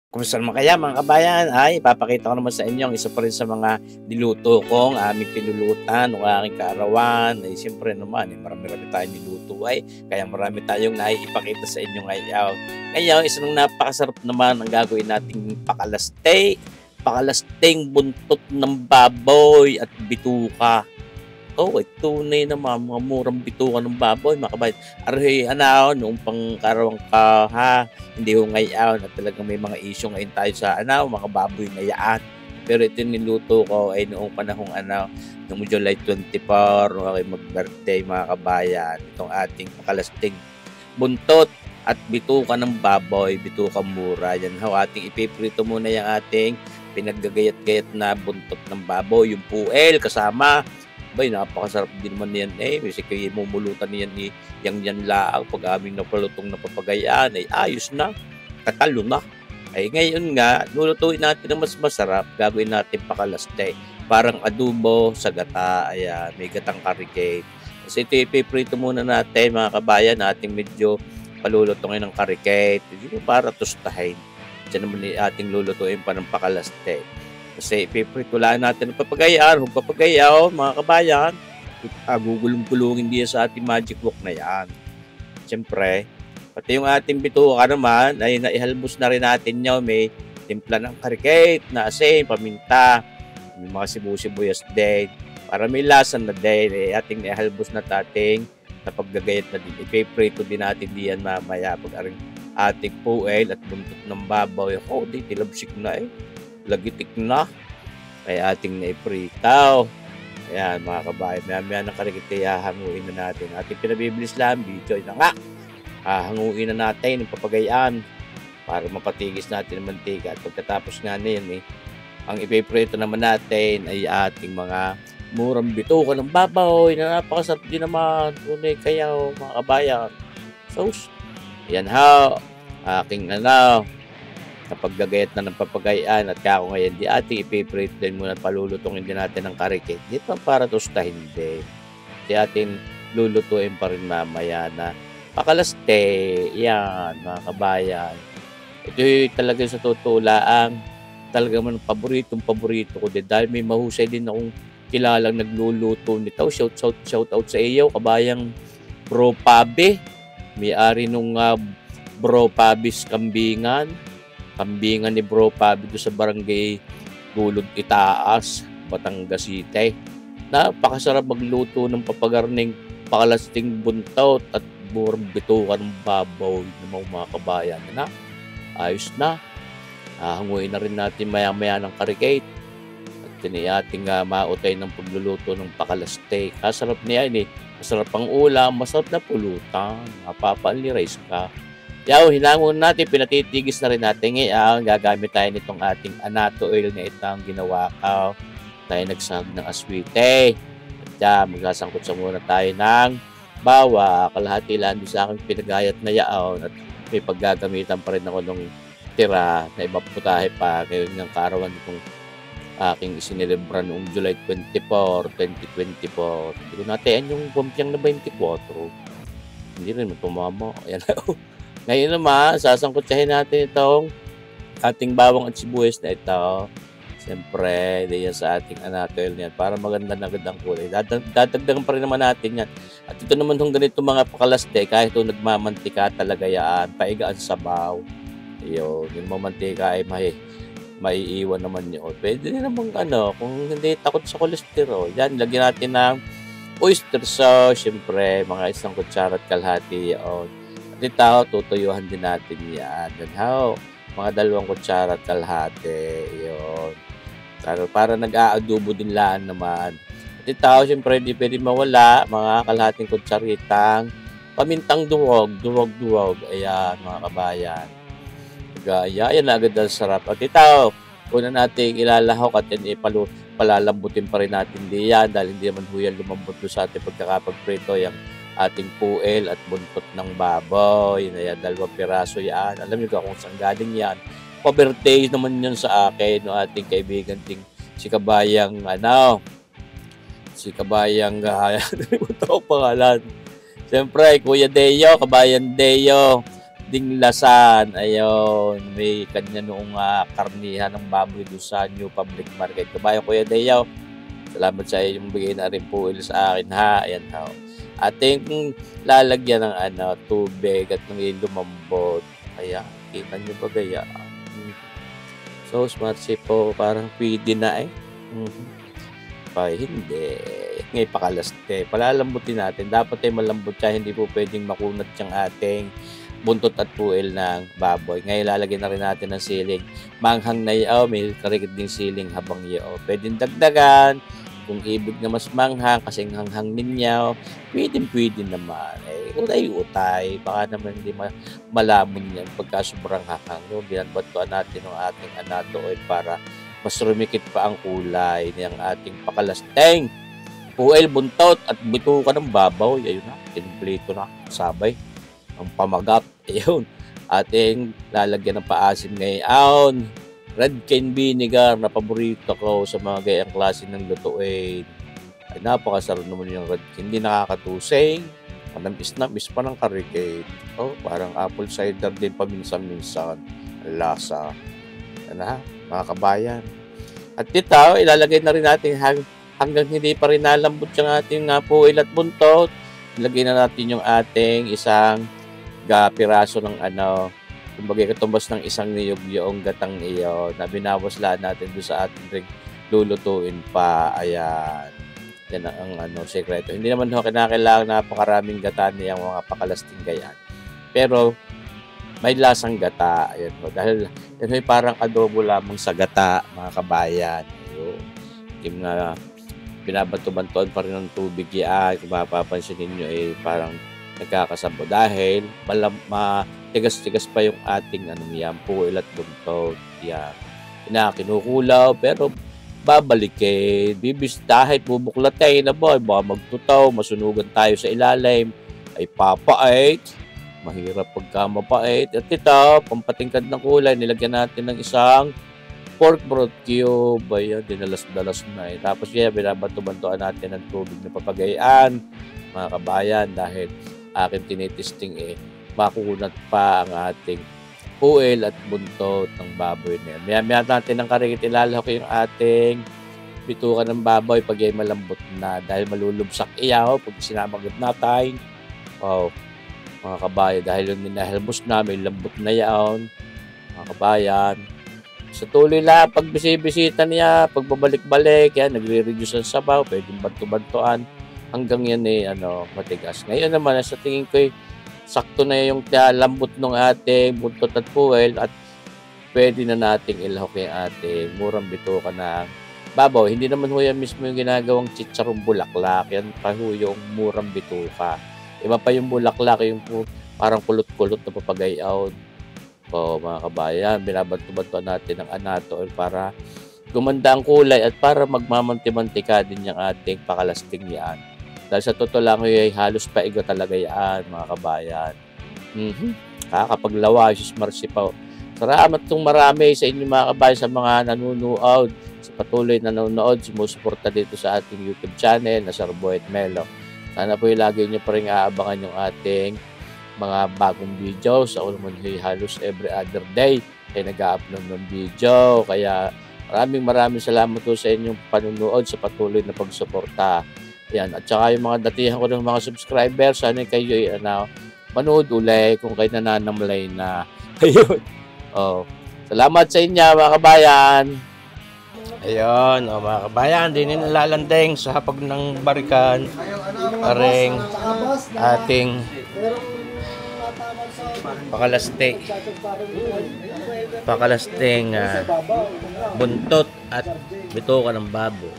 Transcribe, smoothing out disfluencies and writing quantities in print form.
Kumusta naman kaya mga kabayan? Ay, ipapakita ko naman sa inyo ang isa pa rin sa mga niluto kong aming pinulutan o aking kaarawan. Ay, siyempre naman, marami-rami tayong niluto ay. Kaya marami tayong naiipakita sa inyo ngayon. Ngayon, isang napakasarap naman ang gagawin nating pakalaste. Pakalasteng buntot ng baboy at bituka. Oo, tunay naman, mga murang bituka ng baboy, mga kabayan. Aroy, noong pangkarawang ka, ha, hindi ko ngayon at talagang may mga issue ngayon tayo sa, mga baboy na yaan. Pero ito niluto ko ay noong panahong, noong July 24, noong ako'y mag-birthday, mga kabayan. Itong ating pakalasting buntot at bituka ng baboy, bituka mura. Yan ho, ating ipiprito muna yung ating pinaggagayat-gayat na buntot ng baboy, yung puel kasama. Abay, napakasarap din naman yan kasi kayo mumulutan niyan ni yang laang pag aming napalutong na papagayaan ay ayos na, katalo na. Ay ngayon nga, lulutuin natin ng mas masarap, gagawin natin pakalaste. Parang adobo sa gata, ayan, may gatang karikate. Kasi ito ipiprito muna natin mga kabayan, ating medyo palulutungin ng karikate, para tustahin. Diyan naman ating lulutuin pa ng pakalaste. Kasi ipipritulaan natin ang papagayan, kung papagayaw, mga kabayan, gugulong-gulungin diyan sa ating magic wok na yan. Siyempre, pati yung ating bituka naman, ay naihalbos na rin natin nyo. May timpla ng karikate, na asin, paminta, may mga sibu-sibuyas din. Para may lasan na din, ating naihalbos na tating napaggagayat na din. Ipiprito din natin diyan mamaya pag ating puel at buntot ng babaw. Di tilabsik na lagitik na kay ating naipritaw. Ayan mga kabayan, maya ng karikite, hanguin na natin. Ating pinabibilis lang, video na nga. Hanguin na natin ang papagayaan para mapatigis natin ang mantika. At pagkatapos nga na yan, ang ipiprito naman natin ay ating mga murang bituka ng baboy na napakasarap din naman. Tunay kayo mga kabayan. Sauce. Ayan ha, aking kapag gagayat na ng papagayaan at kako ngayon di ating ipiprito din muna, palulutungin din natin ng karikate. Dito para tustahin din. Di ating lulutuin pa rin mamaya na pakalaste. Yan mga kabayan. Ito talaga sa tutulaang talaga man paborito ko din dahil may mahusay din akong kilalang nagluluto nito. Shout out sa iyo kabayang Bro Pabi. May-ari nung Bro Pabi's Kambingan ni Bro Pabi doon sa barangay Gulod Itaas, Batangas City. Napakasarap magluto ng papagarning pakalasting buntot at murang bituka ng baboy ng mga kabayan. Ayos na. Hanguin na rin natin maya-maya ng karikate. At ating mautay ng pagluluto ng pakalaste. Kasarap niya masarap ang ulam, masarap na pulutan. Mapapalirize ka. Hinangon natin, pinatitigis na rin natin ngayon. Gagamit tayo nitong ating anato oil na itang ginawa ko. Tayo nagsahag ng aswite. At magsasangkot sa muna tayo ng bawa. Kalahati lang din sa aking pinagayat na yaon. At may paggagamitan pa rin ako ng tira na ibang putahe pa. Ngayon ng kaarawan itong aking isinilibra noong July 24, 2024. Hindi ko natin yung bumpiyang na 24. Hindi rin matumama. Ayan na. Ngayon naman, sasangkutsahin natin itong ating bawang at sibuyas na ito. Siyempre, diyan sa ating anato niyan para maganda na agad ang kulay. Dadagdagan pa rin naman natin yan. At ito naman yung ganito mga pakalaste, kahit ito nagmamantika talaga yan, paigaan sa sabaw. Yung mamantika ay maiiwan naman yun. Pwede din naman kung hindi takot sa kolesterol. Yan, lagyan natin ng oyster sauce, siyempre, mga 1 kutsara at kalahati yun. At tutuyuhan din natin yan. Mga 2 kutsara at kalahati. Yun. Para nag-aadobo din laan naman. At siyempre, hindi pwede mawala. Mga kalahating kutsaritang pamintang duwag. Ayan, mga kabayan. Yan na agad ang sarap. At una natin ilalahok at yan palalambutin pa rin natin diyan dahil hindi naman huyan lumambot sa ating pagkakapagprito yung ating puel at buntot ng baboy. Ayan, 2 piraso yan. Alam niyo kung saan galing yan. Pa-birthday naman yun sa akin, no, ating kaibigan si Kabayang, ito pangalan. Siyempre, Kuya Deo, Kabayan Deo. Dinglasan, ayun, may kanya noong karnihan ng baboy doon sa New Public Market. Kabayan Kuya Dayaw, salamat sa iyong bigay na rin po sa akin ha. Ayan ha. Ating lalagyan ng tubig at nang lumambot. Kaya, kita nyo ba gaya? So, smart po, parang pwede na eh. Ay, hindi. Ngayon pakalaste. Palalambutin natin. Dapat ay malambot siya. Hindi po pwedeng makunat yung ating buntot at puwel ng baboy. Ngayon lalagyan na rin natin ng siling. Manghang na yaw, may karikit ding siling habang yaw. Pwedeng dagdagan. Kung ibig na mas manghang, kasing hanghang ninyaw, pwede naman. Utay-utay. Baka naman hindi malamon yan pagka sobrang hanghang. Binabatuan natin ng ating anato oil para mas rumikit pa ang kulay ng ating pakalasteng puwel, buntot at bituka ng babaw. Ayun na, kinumpleto na, sabay ang pamagat. Ayun, ating lalagyan ng paasim ngayon. Red cane vinegar na paborito ko sa mga gayang klase ng lutuin. Ay napakasarap naman yung red cane. Hindi nakakatusing. Manamis pa ng karikate. Parang apple cider din paminsan-minsan. Lasa. Yan ha, mga kabayan. At ito, ilalagay na rin natin hanggang hindi pa rin nalambot yung ating puwil at buntot. Ilagay na natin yung ating isang piraso ng kumbaga katumbas ng isang niyog yung gatang iyo na binawaslaan natin doon sa ating ring lulutuin pa. Ayan. Yan ang sekreto. Hindi naman kinakailangan napakaraming gata niyang mga pakalasting gayan. Pero may lasang gata. Ayan po. Dahil yan ay parang adobo lamang sa gata, mga kabayan. Ayun. Yung binabanto-bantuan pa rin ng tubig yan. Kung mapapansin ninyo parang nagkakasabo dahil matigas-tigas pa yung ating puwil at buntot. Yan. Kinakulaw pero babalikin. Dahil bubuklatin na baka magtutaw, masunugan tayo sa ilalim, ay papait. Mahirap pagka mapait. At ito, pampatingkad ng kulay, nilagyan natin ng isang pork broth cube. Ayan, dinalas-dalas na Tapos yan, binabanto-bantuan natin ng tubig na papagayaan, mga kabayan, dahil akin tinitesting makunat pa ang ating puwel at buntot ng baboy na yan. Maya natin ng karikit, ilalahok yung ating bituka ng baboy pag ay malambot na dahil malulubsak iyaw pag sinamagot natin. Mga kabayan, dahil yung minahelmos na, may lambot na yaon, mga kabayan. Sa tuloy lang, pag bisita niya, pagbabalik-balik, yan, nagre-reduce ang sabaw, pwedeng bantu-bantuan, hanggang yan matigas. Ngayon naman, sa tingin ko, sakto na yung lambot ng ating buntot at puwel at pwede na nating ilahok yung ating murang bituka ng babaw. Hindi naman ho yan mismo yung ginagawang chicharong bulaklak, yan pa ho yung murang bituka. Iba pa yung bulaklak, yung parang kulot-kulot na papagayaw. Mga kabayan, binabantu-bantuan natin ng anato oil para gumanda ang kulay at para magmamanti-mantika din yung ating pakalasting yan. Dahil sa totoo lang ay halos paigo talaga yan, mga kabayan. Kakapaglawa, Jesus Marcy pa. Salamat itong marami sa inyo mga kabayan, sa mga nanonood, sa patuloy na nanonood, sumusuporta dito sa ating YouTube channel na Sarboy at Melo. Sana po lagi nyo pa rin aabangan yung ating mga bagong videos. Ako naman halos every other day ay nag-upload ng video. Kaya maraming salamat po sa inyong panunood, sa patuloy na pagsuporta. Yan. At saka yung mga datihan ko ng mga subscribers, sana kayo manood ulit kung kayo nananamlay na. Ayun. Salamat sa inyo mga kabayan. Ayun, mga kabayan, din nilalandeng sa hapag ng barikan. Aring ating pakalasteng buntot at bituka ng baboy.